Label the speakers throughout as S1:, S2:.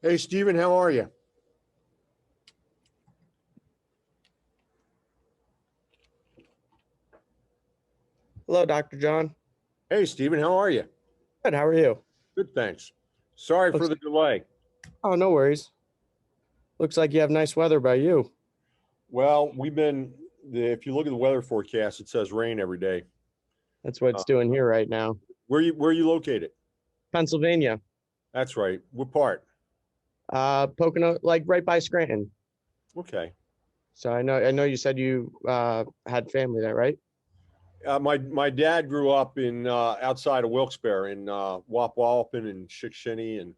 S1: Hey, Stephen, how are you?
S2: Hello, Dr. John.
S1: Hey, Stephen, how are you?
S2: Good. How are you?
S1: Good, thanks. Sorry for
S2: Looks
S1: the delay.
S2: oh, no worries. Looks like you have nice weather by you.
S1: Well, if you look at the weather forecast, it says rain every day.
S2: That's what
S1: Uh,
S2: it's doing here right now.
S1: where you located?
S2: Pennsylvania.
S1: That's right. What part?
S2: Pocono, like right by Scranton.
S1: Okay.
S2: So I know you said you had family there, right?
S1: My dad grew up in outside of Wilkes-Barre in Wapwalpin and Shikshinny, and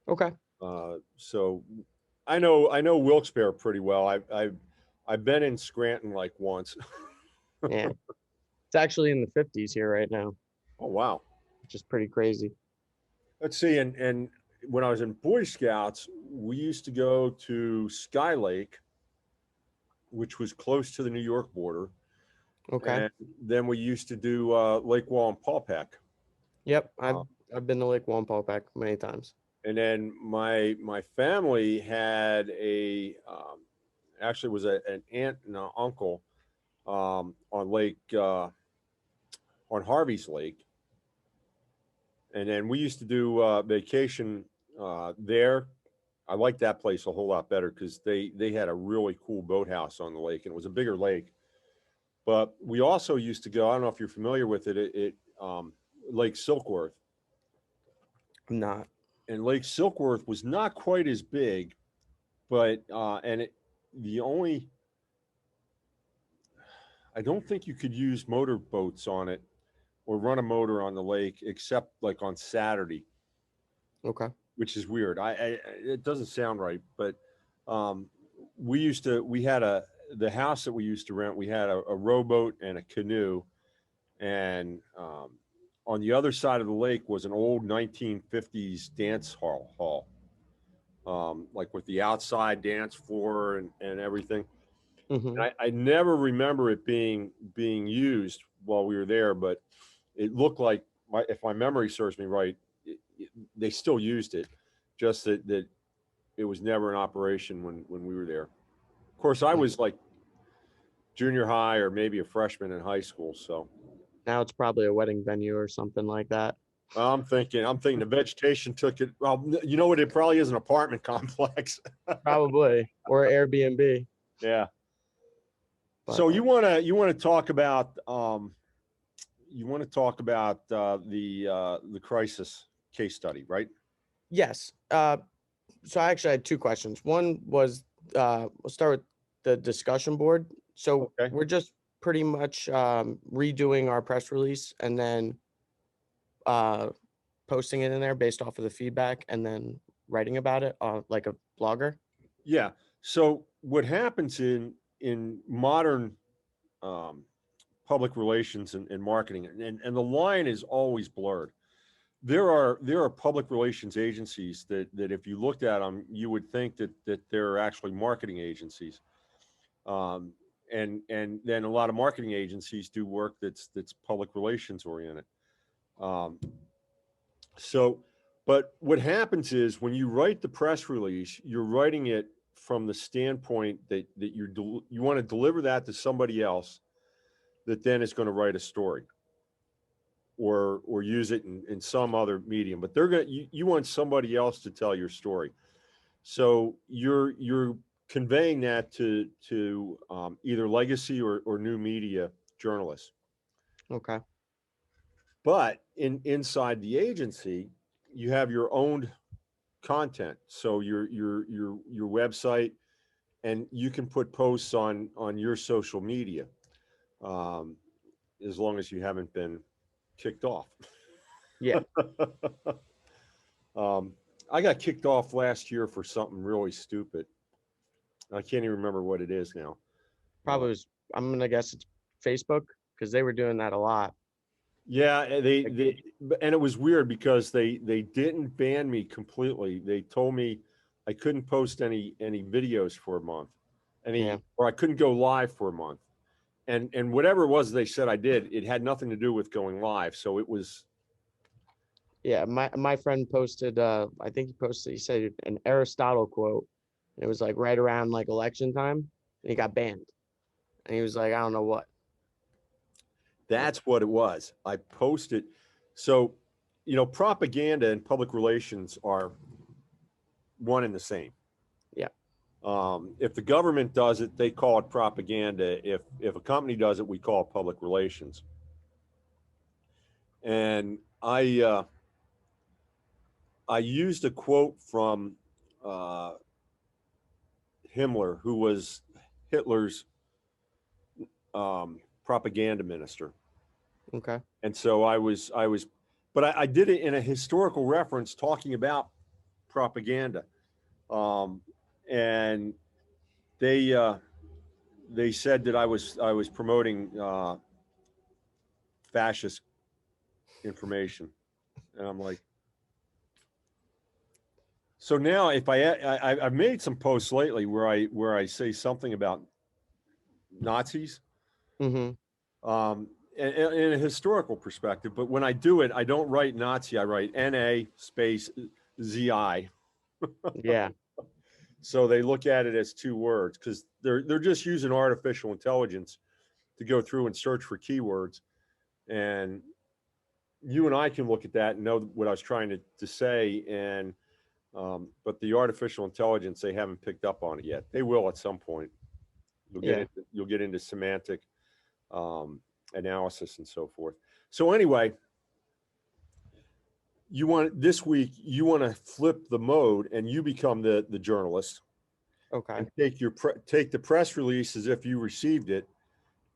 S2: Okay.
S1: so I know Wilkes-Barre pretty well. I've been in Scranton like once.
S2: Yeah. It's actually in the 50s here right now,
S1: Oh wow.
S2: which is pretty crazy.
S1: Let's see, and when I was in Boy Scouts, we used to go to Sky Lake, which was close to the New York border,
S2: Okay.
S1: and then we used to do Lake Wallenpaupack.
S2: Yep. I've
S1: Uh,
S2: I've been to Lake Wampaupack many times.
S1: and then my family had actually was an aunt and an uncle on on Harvey's Lake, and then we used to do vacation there. I liked that place a whole lot better because they had a really cool boathouse on the lake, and it was a bigger lake. But we also used to go. I don't know if you're familiar with it. Lake Silkworth,
S2: I'm not.
S1: and Lake Silkworth was not quite as big, but the only I don't think you could use motorboats on it or run a motor on the lake except like on Saturday,
S2: Okay.
S1: which is weird. It doesn't sound right, but um, we had the house that we used to rent. We had a rowboat and a canoe, and on the other side of the lake was an old 1950s dance hall, like with the outside dance floor and everything.
S2: Mm-hmm.
S1: And I never remember it being used while we were there, but it looked like if my memory serves me right, they still used it, just that it was never in operation when we were there. Of course, I was like junior high or maybe a freshman in high school, so
S2: Now it's probably a wedding venue or something like that.
S1: I'm thinking the vegetation took it. Well, you know what? It probably is an apartment complex.
S2: Probably. Or Airbnb.
S1: Yeah.
S2: But
S1: So you want to talk about the crisis case study, right?
S2: yes. So I actually had two questions. One was we'll start with the discussion board. So
S1: Okay.
S2: we're just pretty much redoing our press release and then uh, posting it in there based off of the feedback and then writing about it like a blogger.
S1: Yeah. So what happens in modern um, public relations and marketing, and the line is always blurred. There are public relations agencies that if you looked at them, you would think that they're actually marketing agencies. Um, and then a lot of marketing agencies do work that's public relations oriented. Um, so, but what happens is when you write the press release, you're writing it from the standpoint that you want to deliver that to somebody else that then is going to write a story or use it in some other medium. But you want somebody else to tell your story. So you're conveying that to either legacy or new media journalists.
S2: Okay.
S1: But inside the agency, you have your own content. So your website, and you can put posts on your social media, um, as long as you haven't been kicked off.
S2: Yeah.
S1: um, I got kicked off last year for something really stupid. I can't even remember what it is now. Uh,
S2: Probably was, I'm gonna guess it's Facebook because they were doing that a lot.
S1: yeah,
S2: Like,
S1: and it was weird because they didn't ban me completely. They told me I couldn't post any videos for a month,
S2: yeah.
S1: or I couldn't go live for a month. And whatever it was they said I did, it had nothing to do with going live. So
S2: Yeah, my friend posted, I think he said an Aristotle quote. And it was like right around like election time, and he got banned. And he was like, I don't know what.
S1: That's what it was. I posted. So, propaganda and public relations are one and the same.
S2: Yeah.
S1: If the government does it, they call it propaganda. If a company does it, we call it public relations. And I used a quote from uh, Himmler, who was Hitler's propaganda minister.
S2: Okay.
S1: And so but I did it in a historical reference talking about propaganda. Um, and they said that I was promoting fascist information, and I'm like, so now if I've made some posts lately where I say something about Nazis,
S2: Mm-hmm.
S1: um, in a historical perspective, but when I do it, I don't write Nazi, I write NA space ZI.
S2: Yeah.
S1: So they look at it as two words because they're just using artificial intelligence to go through and search for keywords. And you and I can look at that and know what I was trying to say. And but the artificial intelligence, they haven't picked up on it yet. They will at some point.
S2: Yeah.
S1: You'll get into semantic um, analysis and so forth. So anyway, this week you want to flip the mode and you become the journalist
S2: Okay.
S1: and take the press release as if you received it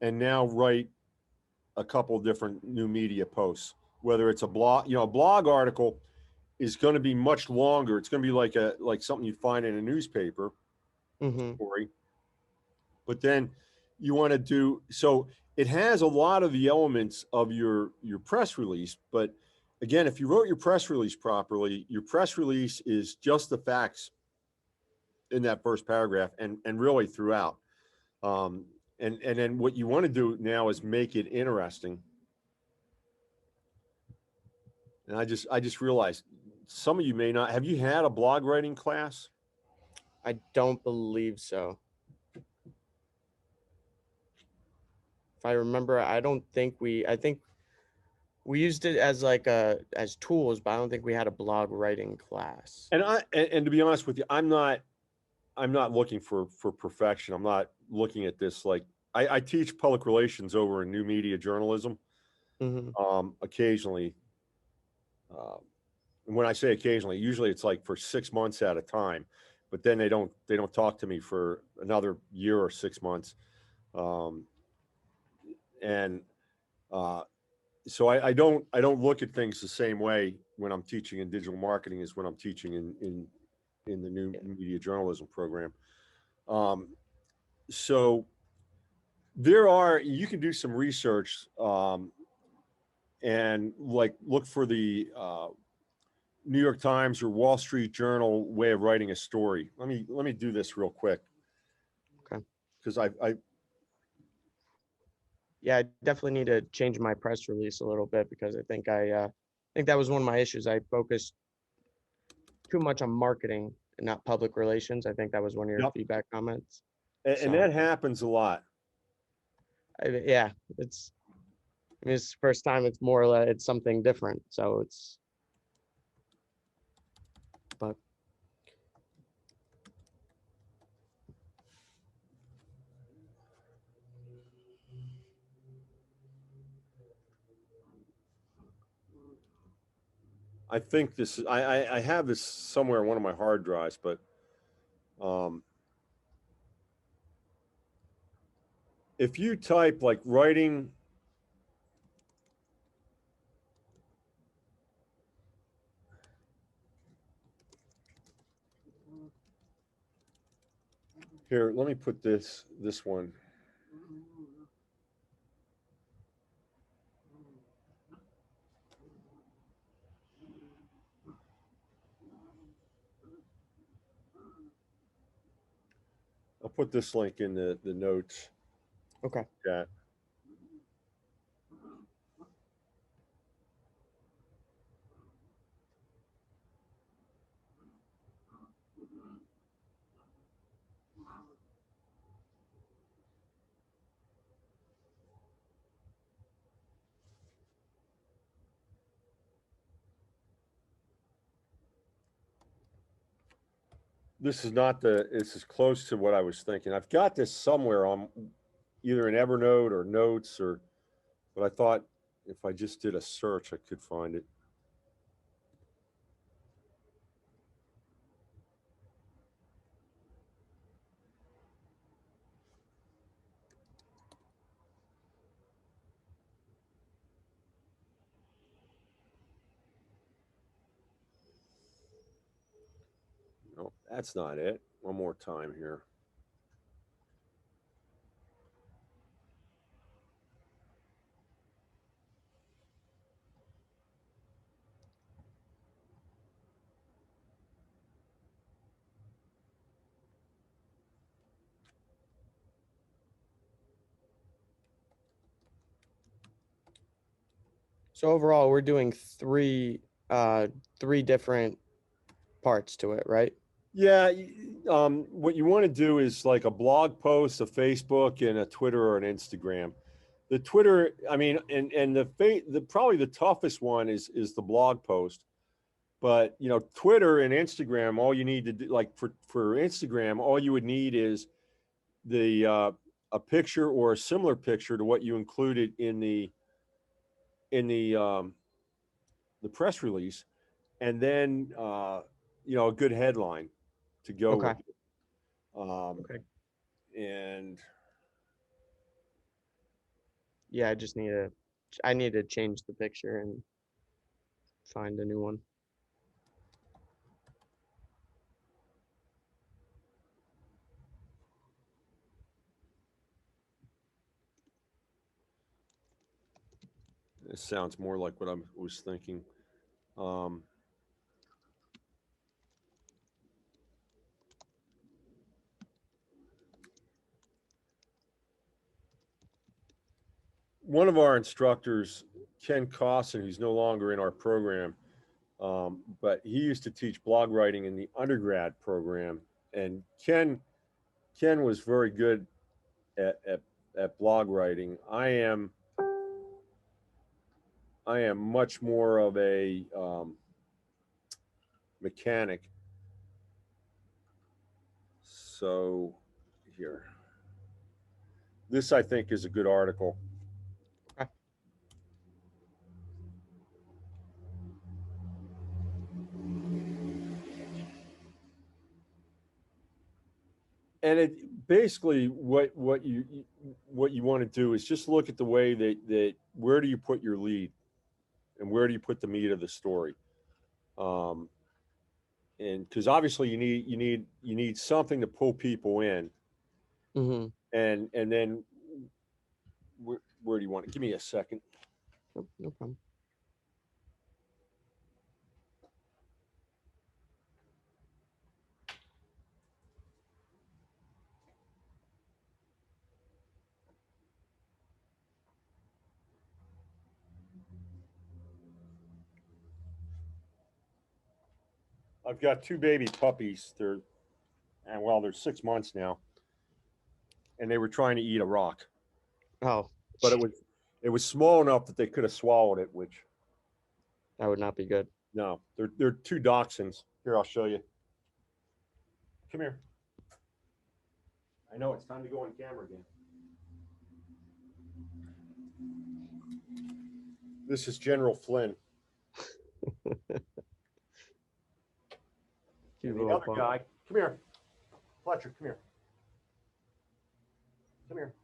S1: and now write a couple different new media posts, whether it's a blog. A blog article is going to be much longer. It's going to be like something you'd find in a newspaper
S2: Mm-hmm.
S1: story. But then you want to do so. It has a lot of the elements of your press release, but again, if you wrote your press release properly, your press release is just the facts in that first paragraph and really throughout. Um, and then what you want to do now is make it interesting. And I just realized some of you may not have. You had a blog writing class?
S2: I don't believe so. If I remember, I think we used it as like as tools, but I don't think we had a blog writing class.
S1: And to be honest with you, I'm not looking for perfection. I'm not looking at this like I teach public relations over in new media journalism.
S2: Mm-hmm.
S1: Occasionally, uh, and when I say occasionally, usually it's like for 6 months at a time. But then they don't talk to me for another year or 6 months, um, and uh, so I don't look at things the same way when I'm teaching in digital marketing as when I'm teaching in the new
S2: Yeah.
S1: media journalism program. Um, so you can do some research and like look for the New York Times or Wall Street Journal way of writing a story. Let me do this real quick
S2: Okay.
S1: because I
S2: Yeah, I definitely need to change my press release a little bit because I think that was one of my issues. I focused too much on marketing and not public relations. I think that was one of your
S1: yep,
S2: feedback comments.
S1: and
S2: So
S1: that happens a lot.
S2: yeah, it's the first time it's more or less it's something different. So but
S1: I think I have this somewhere on one of my hard drives, but um, if you type like writing here, let me put this one. I'll put this link in the notes
S2: okay.
S1: chat. this is not this is close to what I was thinking. I've got this somewhere on either in Evernote or notes but I thought if I just did a search, I could find it. No, that's not it. One more time here.
S2: So overall, we're doing three different parts to it, right?
S1: Yeah, what you want to do is like a blog post, a Facebook, and a Twitter or an Instagram. The Twitter, I mean, and the probably the toughest one is the blog post. But you know, Twitter and Instagram, all you need to do, like for Instagram, all you would need is the a picture or a similar picture to what you included in the press release, and then you know, a good headline to go
S2: Okay.
S1: with it.
S2: Okay.
S1: And
S2: Yeah, I need to change the picture and find a new one.
S1: it sounds more like what I was thinking. Um, One of our instructors, Ken Cosson, who's no longer in our program, but he used to teach blog writing in the undergrad program. And Ken was very good at blog writing. I am much more of a mechanic. So here, this I think is a good article.
S2: Okay.
S1: And it basically what you want to do is just look at the way that where do you put your lead and where do you put the meat of the story. Um, and because obviously you need something to pull people in,
S2: Mm-hmm.
S1: and then where do you want it? Give me a second.
S2: No problem.
S1: I've got two baby puppies. They're 6 months now, and they were trying to eat a rock,
S2: Oh,
S1: but it was small enough that they could have swallowed it. Which
S2: that would not be good.
S1: no, they're two dachshunds. Here, I'll show you. Come here. I know it's time to go on camera again. This is General Flynn.
S2: Cute
S1: And the
S2: little
S1: other
S2: pup.
S1: guy, come here. Fletcher, come here. Come here.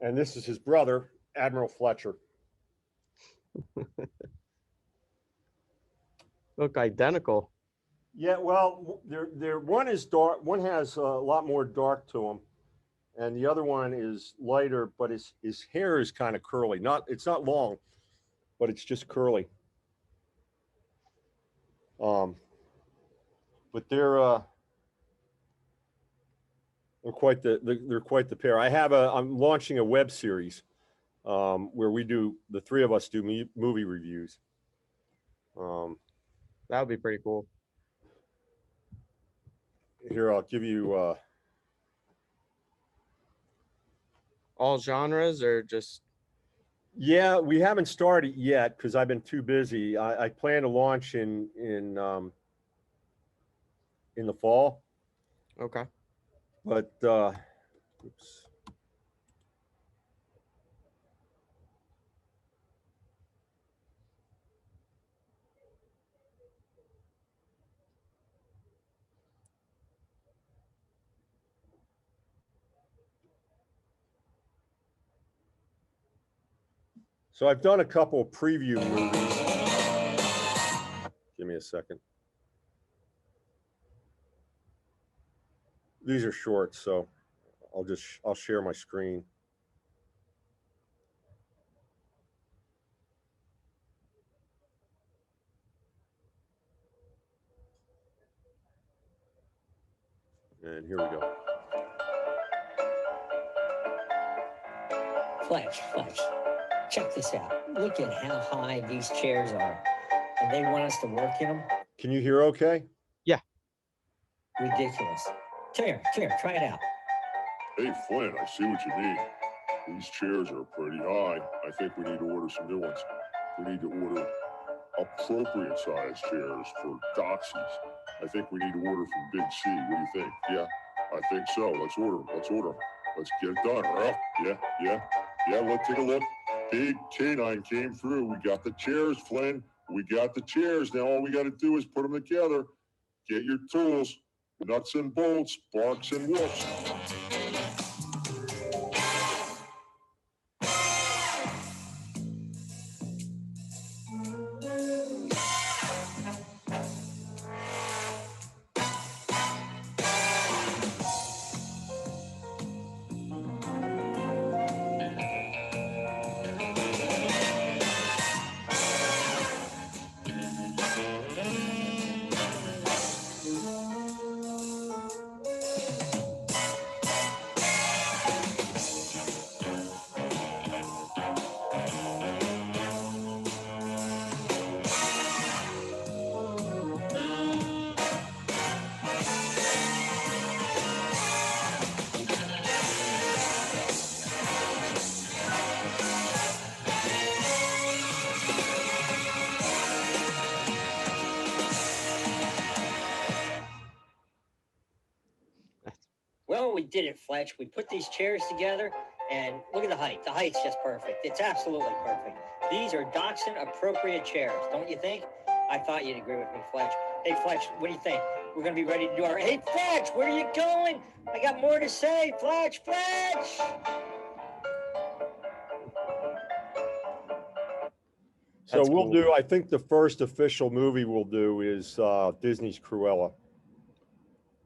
S1: And this is his brother, Admiral Fletcher.
S2: Look identical.
S1: Yeah, well, there one is dark. One has a lot more dark to him, and the other one is lighter. But his hair is kind of curly. It's not long, but it's just curly. Um, but they're quite the pair. I'm launching a web series where the three of us do movie reviews.
S2: That would be pretty cool.
S1: Here, I'll give you.
S2: All genres or just
S1: Yeah, we haven't started yet because I've been too busy. I plan to launch in the fall,
S2: okay?
S1: but oops. So I've done a couple of preview movies. Give me a second. These are short, so I'll share my screen. And here we go.
S3: Fletch, check this out. Look at how high these chairs are. And they want us to work in them?
S1: Can you hear okay?
S2: Yeah.
S3: Ridiculous. Come here, try it out.
S4: Hey, Flynn, I see what you mean. These chairs are pretty high. I think we need to order some new ones. We need to order appropriate size chairs for doxies. I think we need to order from Big C. What do you think? Yeah, I think so. Let's order them. Let's get it done, Earl. Yeah, let's take a look. Big K9 came through. We got the chairs, Flynn. We got the chairs. Now all we got to do is put them together. Get your tools, nuts and bolts, barks and wolves.
S3: Well, we did it, Fletch. We put these chairs together, and look at the height. The height's just perfect. It's absolutely perfect. These are Dachshund appropriate chairs, don't you think? I thought you'd agree with me, Fletch. Hey, Fletch, what do you think? We're going to be ready to do our... Hey, Fletch, where are you going? I got more to say. Fletch!
S1: So
S2: That's
S1: we'll
S2: cool.
S1: do, I think the first official movie we'll do is Disney's Cruella.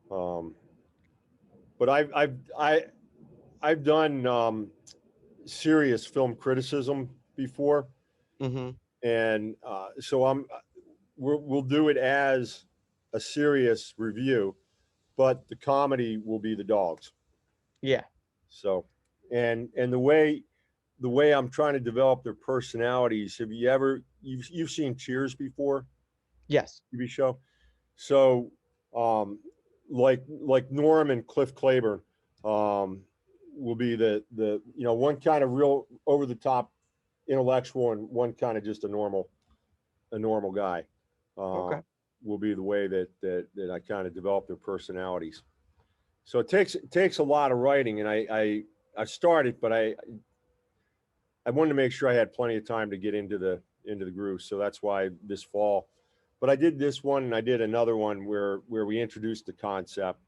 S1: But I've done serious film criticism before,
S2: Mm-hmm.
S1: and so we'll do it as a serious review, but the comedy will be the dogs.
S2: Yeah.
S1: So, and the way I'm trying to develop their personalities. Have you ever you've seen Cheers before?
S2: Yes.
S1: TV show. So, um, like Norm and Cliff Claiborne, will be the one kind of real over the top intellectual and one kind of just a normal guy.
S2: Okay.
S1: Will be the way that I kind of develop their personalities. So it takes a lot of writing, and I started, but I wanted to make sure I had plenty of time to get into the groove. So that's why this fall. But I did this one, and I did another one where we introduced the concept.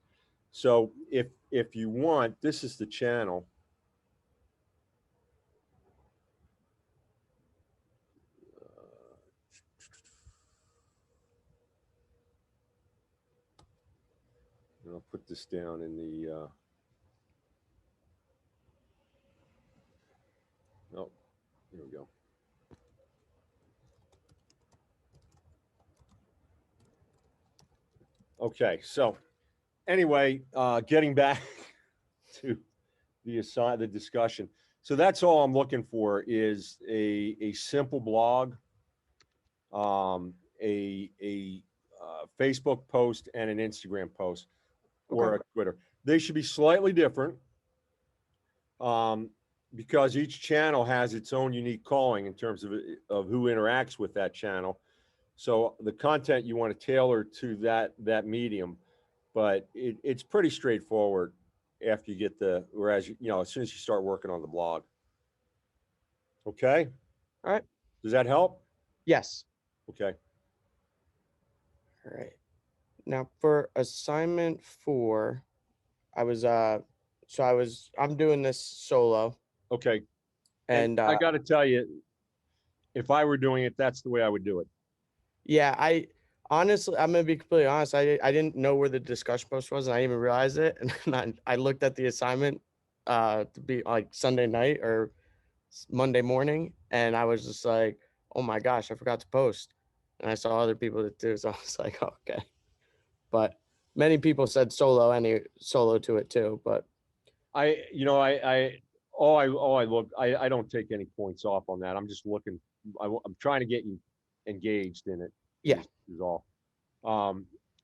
S1: So if you want, this is the channel. And I'll put this down in the. Oh, here we go. Okay, so anyway, getting back to the discussion. So that's all I'm looking for is a simple blog, a Facebook post, and an Instagram post or
S2: Okay.
S1: a Twitter. They should be slightly different. because each channel has its own unique calling in terms of who interacts with that channel. So the content you want to tailor to that medium, but it's pretty straightforward after you get whereas, as soon as you start working on the blog. Okay.
S2: All right.
S1: Does that help?
S2: Yes.
S1: Okay.
S2: All right. Now for assignment 4, I'm doing this solo,
S1: Okay.
S2: and
S1: I got to tell you, if I were doing it, that's the way I would do it.
S2: yeah, honestly, I'm gonna be completely honest. I didn't know where the discussion post was, and I didn't even realize it. And then I looked at the assignment to be like Sunday night or Monday morning, and I was just like, oh my gosh, I forgot to post. And I saw other people that do, so I was like, oh, okay. But many people said solo to it too. But
S1: I don't take any points off on that. I'm just looking, I'm trying to get you engaged in it.
S2: Yeah.
S1: Is all.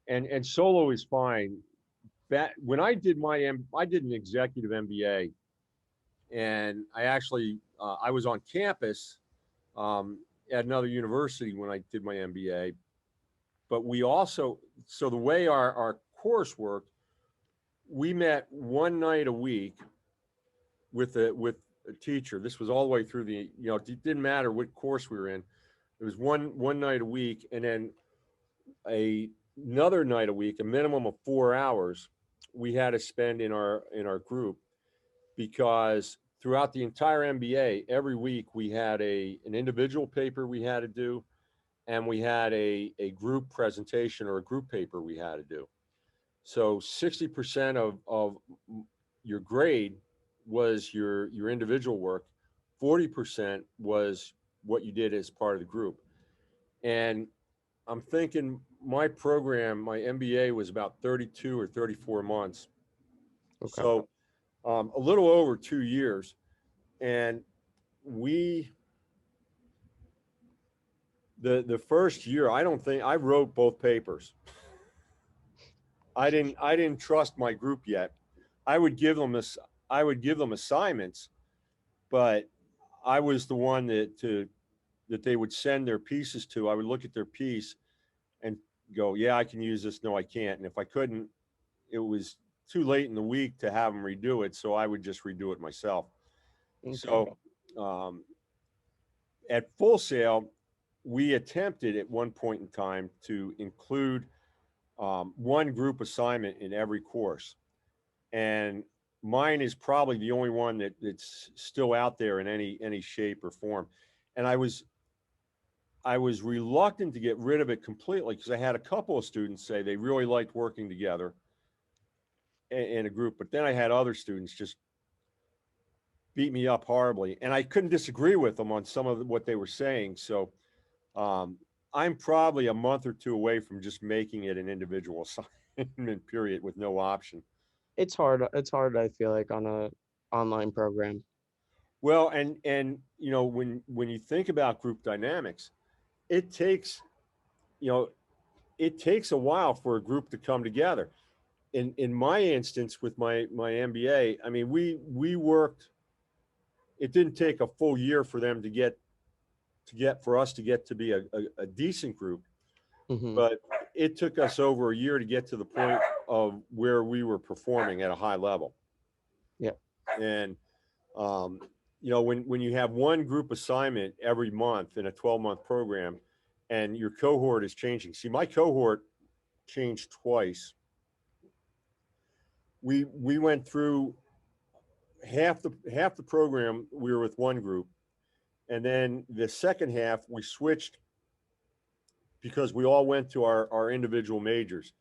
S1: And solo is fine. When I did I did an executive MBA, and I actually, I was on campus at another university when I did my MBA, but we also, so the way our course worked, we met one night a week with a teacher. This was all the way through it didn't matter what course we were in. It was one night a week, and then another night a week, a minimum of 4 hours we had to spend in our group, because throughout the entire MBA, every week we had an individual paper we had to do, and we had a group presentation or a group paper we had to do. So 60% of your grade was your individual work, 40% was what you did as part of the group. And I'm thinking my program, my MBA, was about 32 or 34 months.
S2: okay.
S1: So a little over 2 years. And the first year, I don't think I wrote both papers. I didn't trust my group yet. I would give them assignments, but I was the one that they would send their pieces to. I would look at their piece and go, yeah, I can use this. No, I can't. And if I couldn't, it was too late in the week to have them redo it. So I would just redo it myself.
S2: Okay.
S1: So at Full Sail, we attempted at one point in time to include one group assignment in every course. And mine is probably the only one that's still out there in any shape or form. And I was reluctant to get rid of it completely, because I had a couple of students say they really liked working together in a group, but then I had other students just beat me up horribly, and I couldn't disagree with them on some of what they were saying. So I'm probably a month or two away from just making it an individual assignment period with no option.
S2: It's hard. It's hard, I feel like, on a online program.
S1: Well, and when you think about group dynamics, it takes a while for a group to come together. In my instance with my MBA, I mean, we worked. It didn't take a full year for them for us to get to be a decent group,
S2: Mhm.
S1: but it took us over a year to get to the point of where we were performing at a high level.
S2: Yeah.
S1: And when you have one group assignment every month in a 12-month program, and your cohort is changing. See, my cohort changed twice. We went through half the program, we were with one group, and then the second half we switched because we all went to our individual majors.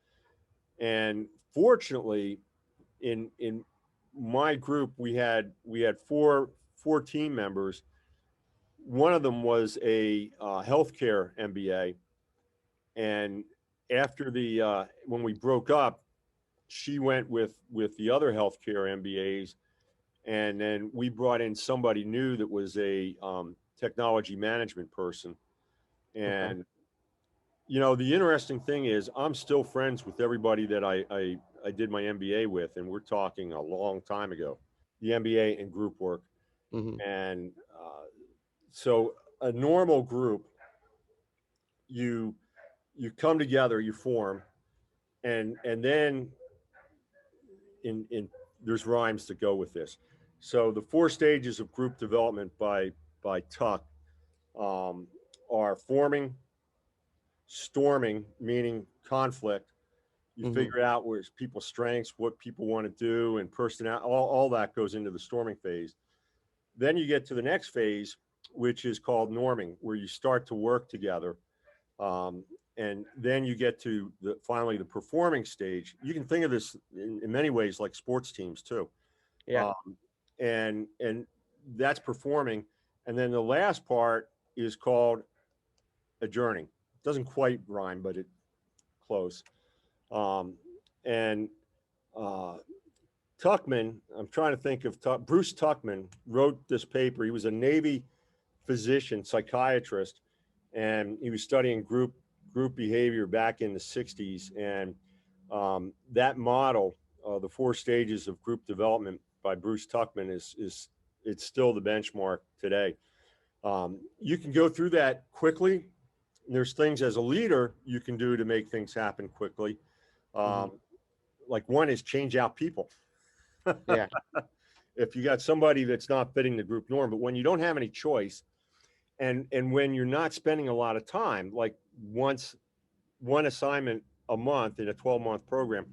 S1: And fortunately, in my group, we had four team members. One of them was a healthcare MBA, and after when we broke up, she went with the other healthcare MBAs, and then we brought in somebody new that was a technology management person. And the interesting thing is, I'm still friends with everybody that I did my MBA with, and we're talking a long time ago, the MBA and group work.
S2: Mhm.
S1: And so a normal group, you you come together, you form, and then in there's rhymes to go with this. So the four stages of group development by Tuck um, are forming, storming, meaning conflict. You
S2: Mhm.
S1: figure out where's people's strengths, what people want to do, and personality. All that goes into the storming phase. Then you get to the next phase, which is called norming, where you start to work together. Um, and then you get to finally the performing stage. You can think of this in many ways like sports teams too.
S2: Yeah.
S1: Um, and that's performing. And then the last part is called adjourning. It doesn't quite rhyme, but it close. Um, and uh, Tuckman, I'm trying to think of Bruce Tuckman wrote this paper. He was a Navy physician, psychiatrist, and he was studying group behavior back in the 60s. And that model, the four stages of group development by Bruce Tuckman, is it's still the benchmark today. You can go through that quickly. There's things as a leader you can do to make things happen quickly.
S2: Mhm.
S1: Um, like one is change out people.
S2: Yeah.
S1: If you got somebody that's not fitting the group norm, but when you don't have any choice, and when you're not spending a lot of time, like once one assignment a month in a 12-month program,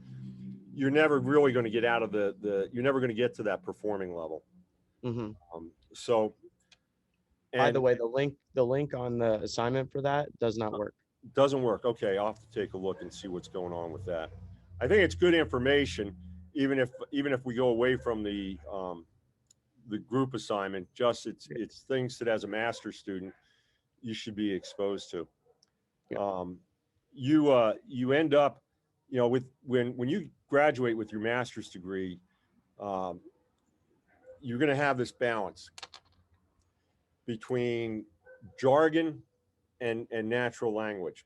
S1: you're never really going to get out of the you're never going to get to that performing level.
S2: Mhm.
S1: So
S2: By the
S1: and
S2: way, the link on the assignment for that does not work.
S1: doesn't work. Okay, I'll have to take a look and see what's going on with that. I think it's good information, even if we go away from the group assignment. Just
S2: Yeah.
S1: it's things that as a master's student you should be exposed to.
S2: Yeah.
S1: You end up, with when you graduate with your master's degree, um, you're going to have this balance between jargon and natural language.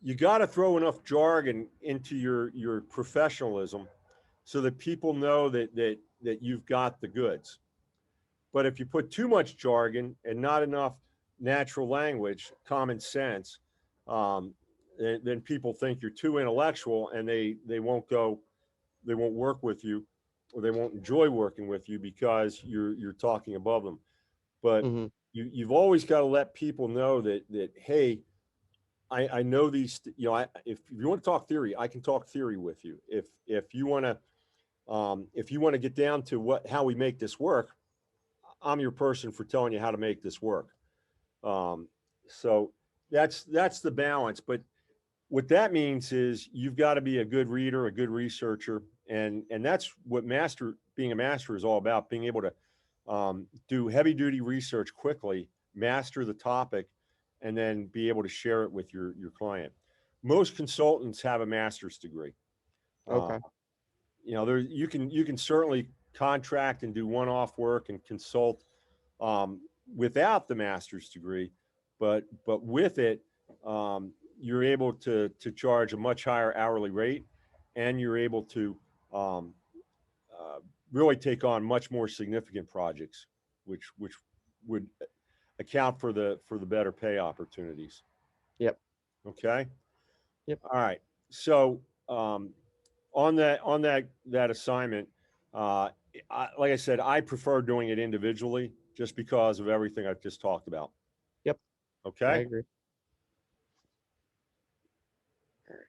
S1: You got to throw enough jargon into your professionalism so that people know that you've got the goods. But if you put too much jargon and not enough natural language, common sense, um, then people think you're too intellectual, and they won't work with you, or they won't enjoy working with you because you're talking above them. But
S2: Mhm.
S1: you've always got to let people know that hey, I know these. If you want to talk theory, I can talk theory with you. If you want to get down to how we make this work, I'm your person for telling you how to make this work. Um, so that's the balance. But what that means is you've got to be a good reader, a good researcher, and that's what being a master is all about. Being able to do heavy duty research quickly, master the topic, and then be able to share it with your client. Most consultants have a master's degree. Uh,
S2: Okay.
S1: there you can certainly contract and do one-off work and consult without the master's degree, but with it, you're able to charge a much higher hourly rate, and you're able to um, uh, really take on much more significant projects, which would account for the better pay opportunities.
S2: Yep.
S1: Okay.
S2: Yep.
S1: All right. So on that assignment, uh, like I said, I prefer doing it individually just because of everything I've just talked about.
S2: Yep. I
S1: Okay.
S2: agree. Alright.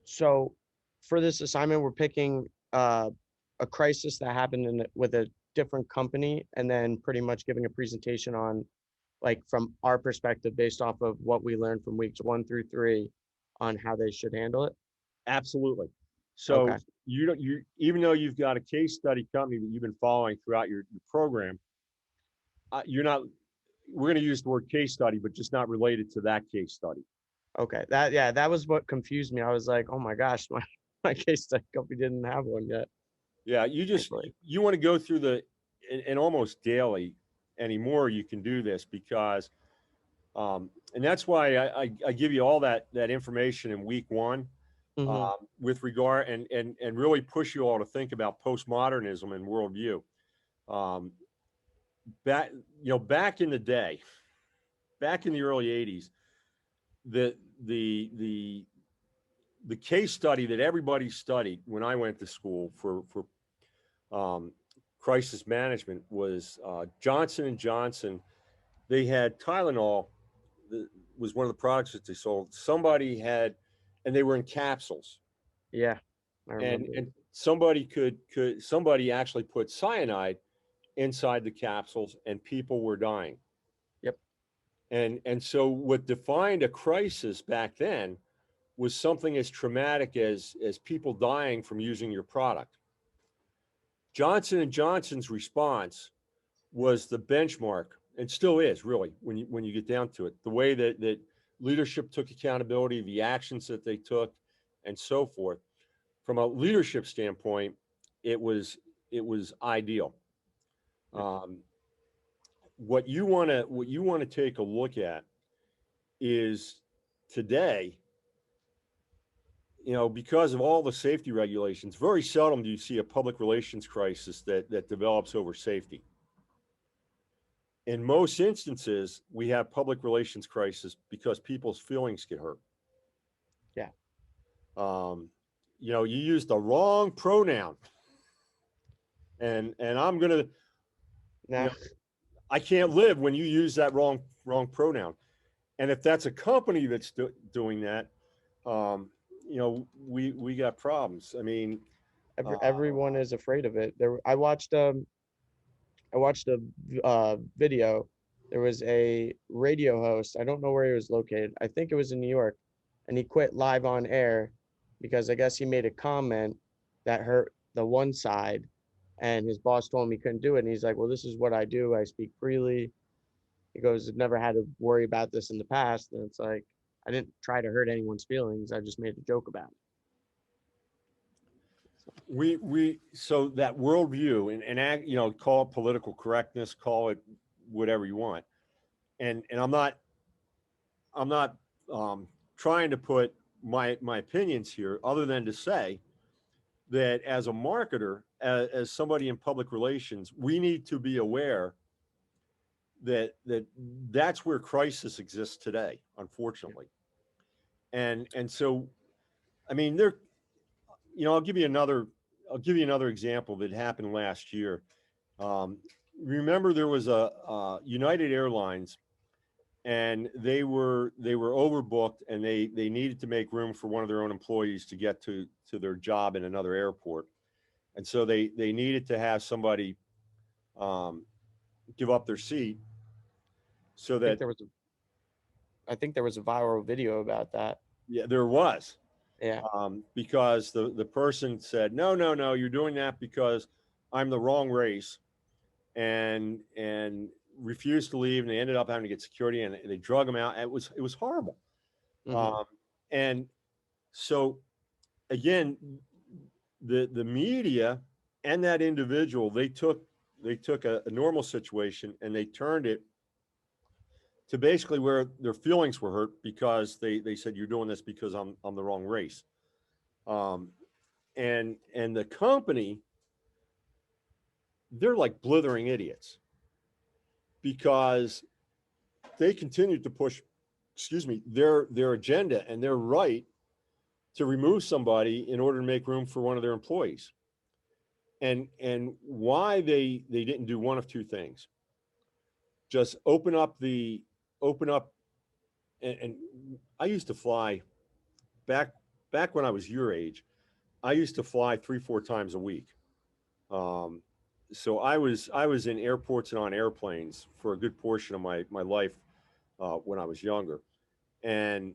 S2: So for this assignment, we're picking a crisis that happened with a different company, and then pretty much giving a presentation on, like, from our perspective based off of what we learned from weeks 1 through 3 on how they should handle it.
S1: Absolutely. So
S2: Okay.
S1: you don't you even though you've got a case study company that you've been following throughout your program, you're not. We're going to use the word case study, but just not related to that case study.
S2: Okay. That was what confused me. I was like, oh my gosh, my case study company didn't have one yet,
S1: Yeah,
S2: thankfully.
S1: you want to go through and almost daily anymore. You can do this because, and that's why I give you all that information in week one,
S2: Mm-hmm.
S1: with regard and really push you all to think about postmodernism and worldview. Um, back, back in the day, back in the early 80s, the the the the case study that everybody studied when I went to school for um, crisis management was Johnson and Johnson. They had Tylenol, that was one of the products that they sold. Somebody had, and they were in capsules,
S2: Yeah, I
S1: and
S2: remember.
S1: somebody could somebody actually put cyanide inside the capsules, and people were dying.
S2: Yep.
S1: And so what defined a crisis back then was something as traumatic as people dying from using your product. Johnson and Johnson's response was the benchmark, and still is really when you get down to it. The way that leadership took accountability, the actions that they took, and so forth. From a leadership standpoint, it was ideal. Um, what you want to take a look at is today, because of all the safety regulations, very seldom do you see a public relations crisis that develops over safety. In most instances, we have public relations crisis because people's feelings get hurt.
S2: Yeah.
S1: You use the wrong pronoun, and I'm gonna, you
S2: Now,
S1: know, I can't live when you use that wrong pronoun. And if that's a company that's doing that, we got problems. I mean, uh,
S2: everyone is afraid of it. I watched a video. There was a radio host. I don't know where he was located. I think it was in New York, and he quit live on air because I guess he made a comment that hurt the one side, and his boss told him he couldn't do it. And he's like, "Well, this is what I do. I speak freely." He goes, "I've never had to worry about this in the past." And it's like, I didn't try to hurt anyone's feelings. I just made a joke about it.
S1: so that worldview call it political correctness, call it whatever you want. And I'm not trying to put my opinions here, other than to say that as a marketer, as somebody in public relations, we need to be aware that's where crisis exists today, unfortunately. And so, I mean, I'll give you another example that happened last year. Um, Remember, there was a United Airlines, and they were overbooked, and they needed to make room for one of their own employees to get to their job in another airport, and so they needed to have somebody um, give up their seat so
S2: I think
S1: that,
S2: there was I think there was a viral video about that.
S1: yeah, there was,
S2: Yeah.
S1: because the person said, no, no, no, you're doing that because I'm the wrong race, and refused to leave, and they ended up having to get security, and they drug him out. It was horrible.
S2: Hmm.
S1: And so, again, the media and that individual, they took a normal situation, and they turned it to basically where their feelings were hurt because they said, you're doing this because I'm the wrong race. Um, and the company, they're like blithering idiots because they continued to push, their agenda and their right to remove somebody in order to make room for one of their employees. And why they didn't do one of two things: just open up. And I used to fly back when I was your age. I used to fly 3-4 times a week. Um, so I was in airports and on airplanes for a good portion of my life when I was younger. And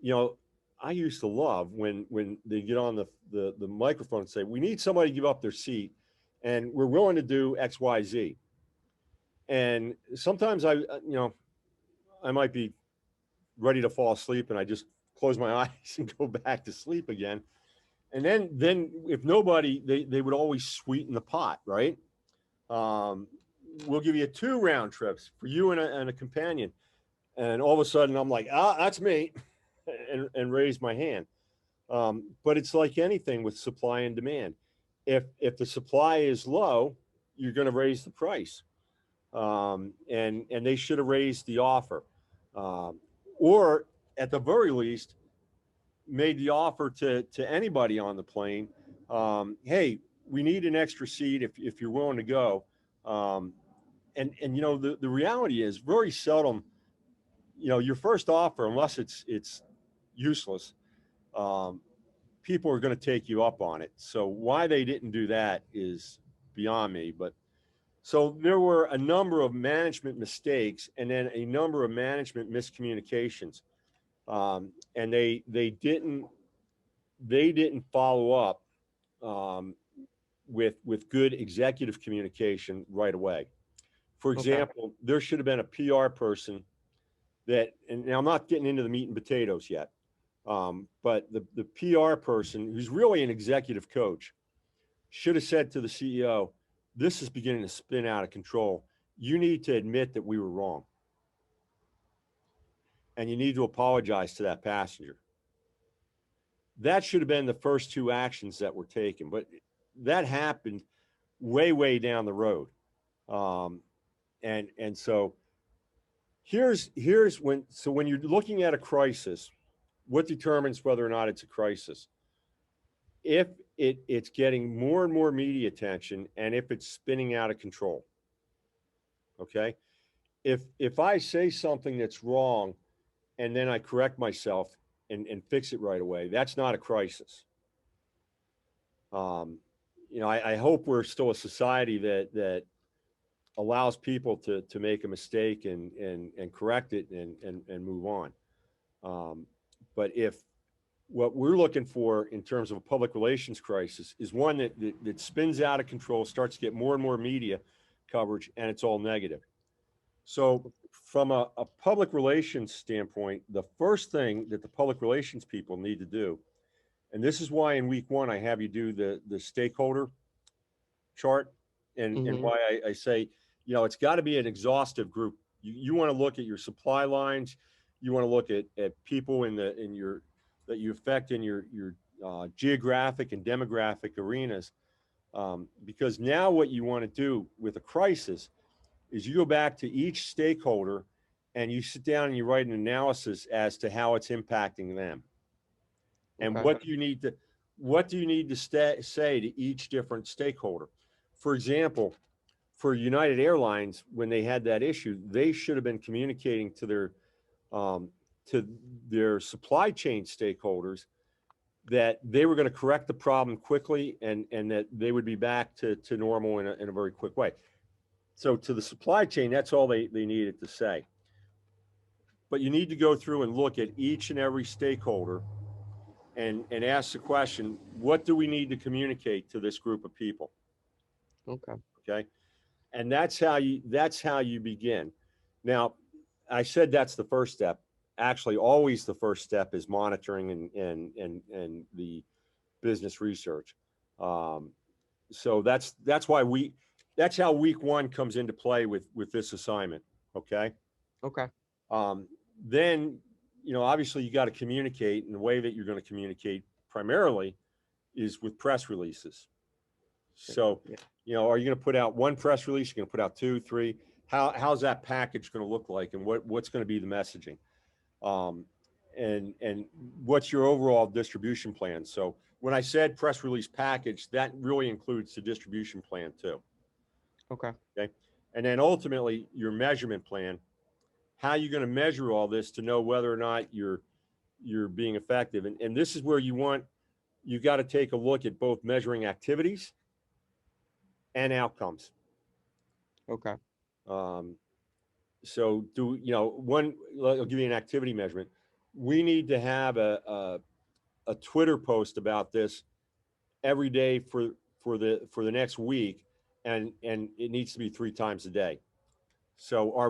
S1: you know, I used to love when they get on the microphone and say, we need somebody to give up their seat, and we're willing to do XYZ. And sometimes I might be ready to fall asleep, and I just close my eyes and go back to sleep again. And then if nobody, they would always sweeten the pot, right? Um, we'll give you 2 round trips for you and a companion. And all of a sudden I'm like, that's me, and raise my hand. But it's like anything with supply and demand. If the supply is low, you're going to raise the price. And they should have raised the offer. Um, or at the very least, made the offer to anybody on the plane. Hey, we need an extra seat if you're willing to go. Um, and you know, the reality is very seldom, you know, your first offer, unless it's useless, um, people are going to take you up on it. So why they didn't do that is beyond me. But so there were a number of management mistakes and then a number of management miscommunications. And they didn't follow up um, with good executive communication right away. For
S2: Okay.
S1: example, there should have been a PR person that, and now I'm not getting into the meat and potatoes yet, but the PR person who's really an executive coach should have said to the CEO, "This is beginning to spin out of control. You need to admit that we were wrong, and you need to apologize to that passenger." That should have been the first two actions that were taken, but that happened way down the road. Um, and so when you're looking at a crisis, what determines whether or not it's a crisis? If it's getting more and more media attention, and if it's spinning out of control. Okay, if I say something that's wrong and then I correct myself and fix it right away, that's not a crisis. Um, you know, I hope we're still a society that allows people to make a mistake and correct it and move on. Um, but if what we're looking for in terms of a public relations crisis is one that spins out of control, starts to get more and more media coverage, and it's all negative. So, from a public relations standpoint, the first thing that the public relations people need to do, and this is why in week one I have you do the stakeholder chart, and
S2: Hmm.
S1: why I say, you know, it's got to be an exhaustive group. You want to look at your supply lines, you want to look at people in your that you affect in your geographic and demographic arenas, because now what you want to do with a crisis is you go back to each stakeholder and you sit down and you write an analysis as to how it's impacting them and
S2: Okay.
S1: what do you need to say to each different stakeholder. For example, for United Airlines, when they had that issue, they should have been communicating um, to their supply chain stakeholders that they were going to correct the problem quickly and that they would be back to normal in a very quick way. So to the supply chain, that's all they needed to say. But you need to go through and look at each and every stakeholder and ask the question, what do we need to communicate to this group of people?
S2: Okay.
S1: Okay. And that's how you begin. Now, I said that's the first step. Actually, always the first step is monitoring and the business research. Um, so that's how week one comes into play with this assignment. Okay.
S2: Okay.
S1: Um, then, you know, obviously you got to communicate, and the way that you're going to communicate primarily is with press releases. So,
S2: Yeah.
S1: you know, are you going to put out one press release? You're going to put out two, three? How's that package going to look like, and what's going to be the messaging? Um, and what's your overall distribution plan? So when I said press release package, that really includes the distribution plan too.
S2: Okay.
S1: Okay, and then ultimately your measurement plan. How are you going to measure all this to know whether or not you're being effective? And this is where you got to take a look at both measuring activities and outcomes.
S2: Okay.
S1: Um, so I'll give you an activity measurement. We need to have a Twitter post about this every day for the next week, and it needs to be 3 times a day. So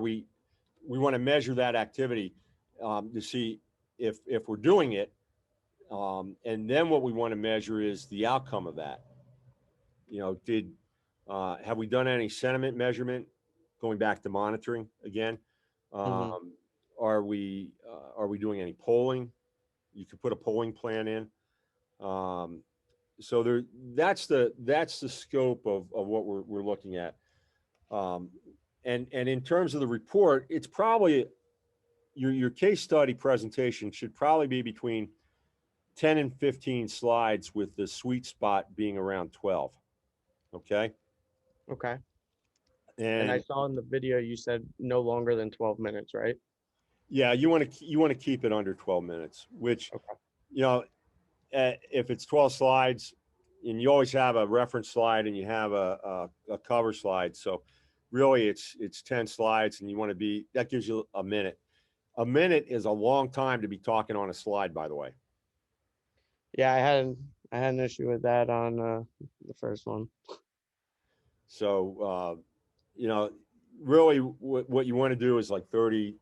S1: we want to measure that activity to see if we're doing it, and then what we want to measure is the outcome of that. You know, have we done any sentiment measurement? Going back to monitoring again,
S2: Hmm.
S1: um, are we doing any polling? You could put a polling plan in. Um, So there, that's the scope of what we're looking at. And in terms of the report, it's probably your case study presentation should probably be between 10 and 15 slides, with the sweet spot being around 12. Okay.
S2: Okay. And I
S1: And
S2: saw in the video you said no longer than 12 minutes, right?
S1: yeah, you want to keep it under 12 minutes, which,
S2: Okay.
S1: you know, if it's 12 slides, and you always have a reference slide and you have a cover slide. So really it's 10 slides, and you want to be, that gives you a minute. A minute is a long time to be talking on a slide, by the way.
S2: Yeah, I had an issue with that on the first one.
S1: So, you know, really what you want to do is like 30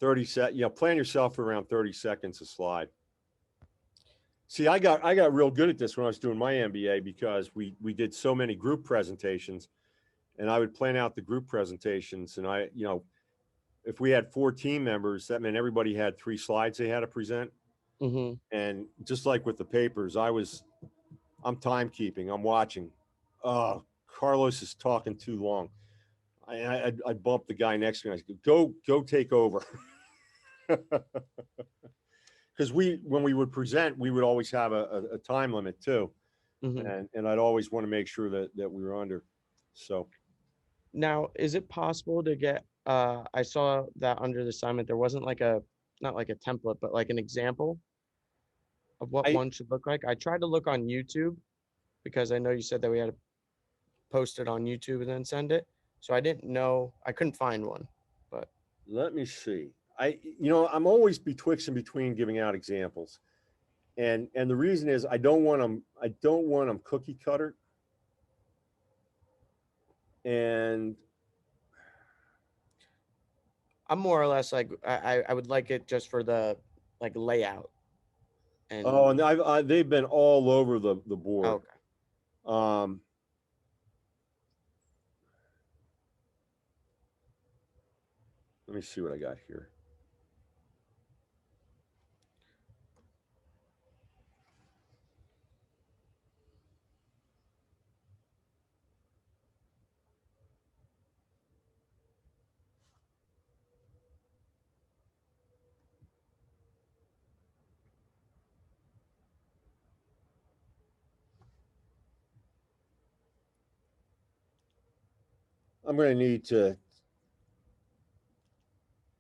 S1: you know, plan yourself for around 30 seconds a slide. See, I got real good at this when I was doing my MBA, because we did so many group presentations, and I would plan out the group presentations. And I, you know, if we had 4 team members, that meant everybody had 3 slides they had to present.
S2: Mm-hmm.
S1: And just like with the papers, I'm timekeeping, I'm watching. Carlos is talking too long. I bumped the guy next to me. I said, go take over. Because when we would present, we would always have a time limit too.
S2: Mm-hmm.
S1: And I'd always want to make sure that we were under. So
S2: Now, is it possible to get, I saw that under the assignment, there wasn't like not like a template, but like an example of what
S1: I,
S2: one should look like? I tried to look on YouTube because I know you said that we had to post it on YouTube and then send it. So I didn't know, I couldn't find one, but
S1: let me see. You know, I'm always betwixt and between giving out examples. And the reason is I don't want them cookie cutter. And
S2: I'm more or less like, I would like it just for the like layout. And
S1: oh, and they've been all over the board.
S2: okay.
S1: Let me see what I got here. I'm going to need to.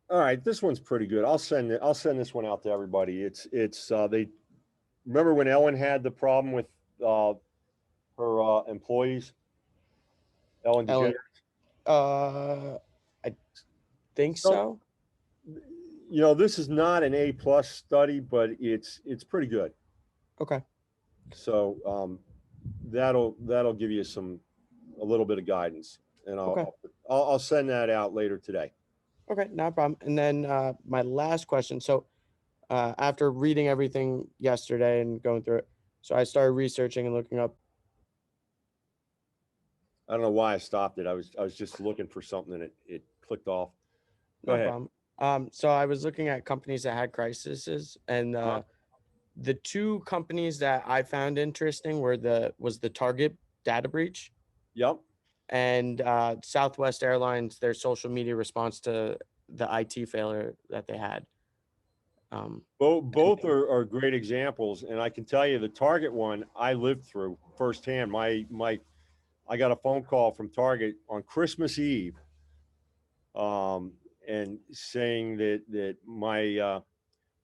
S1: All right, this one's pretty good. I'll send this one out to everybody. They remember when Ellen had the problem with her employees. Ellen
S2: Ellen,
S1: DeGeneres.
S2: I think
S1: So,
S2: so.
S1: you know, this is not an A+ study, but it's pretty good.
S2: Okay.
S1: So that'll give you a little bit of guidance, and
S2: Okay.
S1: I'll send that out later today.
S2: Okay, no problem. And then my last question. So after reading everything yesterday and going through it, so I started researching and looking up.
S1: I don't know why I stopped it. I was just looking for something, and it clicked off. Go
S2: No
S1: ahead.
S2: problem. So I was looking at companies that had crises, and the 2 companies that I found interesting was the Target data breach
S1: Yep.
S2: and Southwest Airlines, their social media response to the IT failure that they had.
S1: Both are great examples, and I can tell you the Target one I lived through firsthand. I got a phone call from Target on Christmas Eve, and saying that my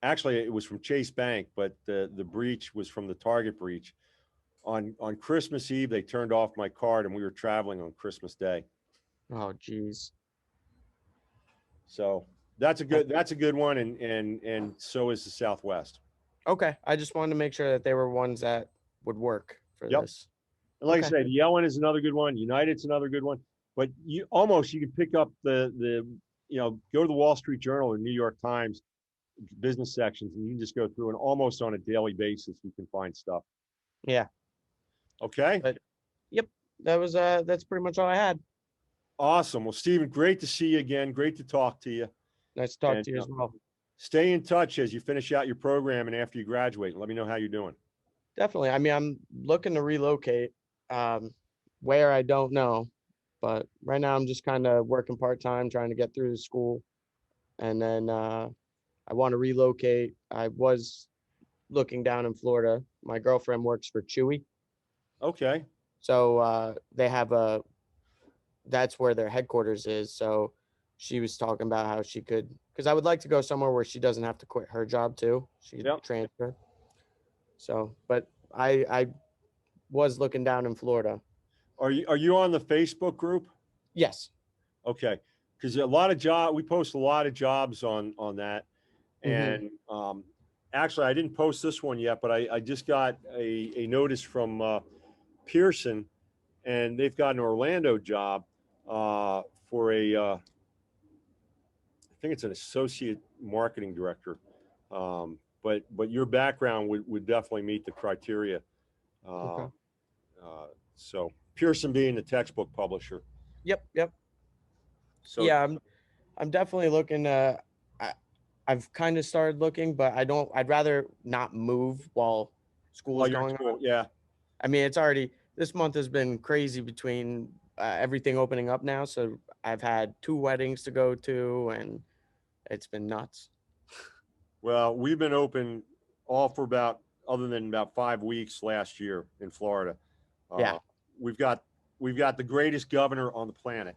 S1: actually it was from Chase Bank, but the breach was from the Target breach. On Christmas Eve, they turned off my card, and we were traveling on Christmas Day.
S2: Oh, geez.
S1: So that's a good one, and so is the Southwest.
S2: Okay, I just wanted to make sure that they were ones that would work for
S1: Yep.
S2: this.
S1: And like I
S2: Okay.
S1: said, Yellen is another good one. United's another good one. But you can pick up the go to the Wall Street Journal or New York Times business sections, and you can just go through, and almost on a daily basis you can find stuff.
S2: Yeah.
S1: Okay.
S2: But yep, that's pretty much all I had.
S1: Awesome. Well, Stephen, great to see you again. Great to talk to you.
S2: Nice to talk
S1: And,
S2: to you as well.
S1: stay in touch as you finish out your program and after you graduate, and let me know how you're doing.
S2: Definitely. I mean, I'm looking to relocate. Um, where I don't know, but right now I'm just kind of working part time, trying to get through the school, and then I want to relocate. I was looking down in Florida. My girlfriend works for Chewy,
S1: Okay.
S2: so they have a that's where their headquarters is. So she was talking about how she could, because I would like to go somewhere where she doesn't have to quit her job too. She could
S1: Yep.
S2: transfer. So, but I was looking down in Florida.
S1: Are you on the Facebook group?
S2: Yes.
S1: Okay. Because we post a lot of jobs on that. And actually, I didn't post this one yet, but I just got a notice from Pearson, and they've got an Orlando job for I think it's an associate marketing director. But your background would definitely meet the criteria. Uh,
S2: Okay.
S1: so Pearson being the textbook publisher.
S2: Yep. Yep.
S1: So
S2: Yeah. I'm definitely looking. I, I've kind of started looking, but I don't. I'd rather not move while
S1: while
S2: school's
S1: you're in
S2: going on.
S1: school, yeah.
S2: I mean, it's already this month has been crazy between everything opening up now. So I've had 2 weddings to go to, and it's been nuts.
S1: Well, we've been open all for other than about 5 weeks last year in Florida.
S2: Yeah.
S1: Uh, we've got the greatest governor on the planet.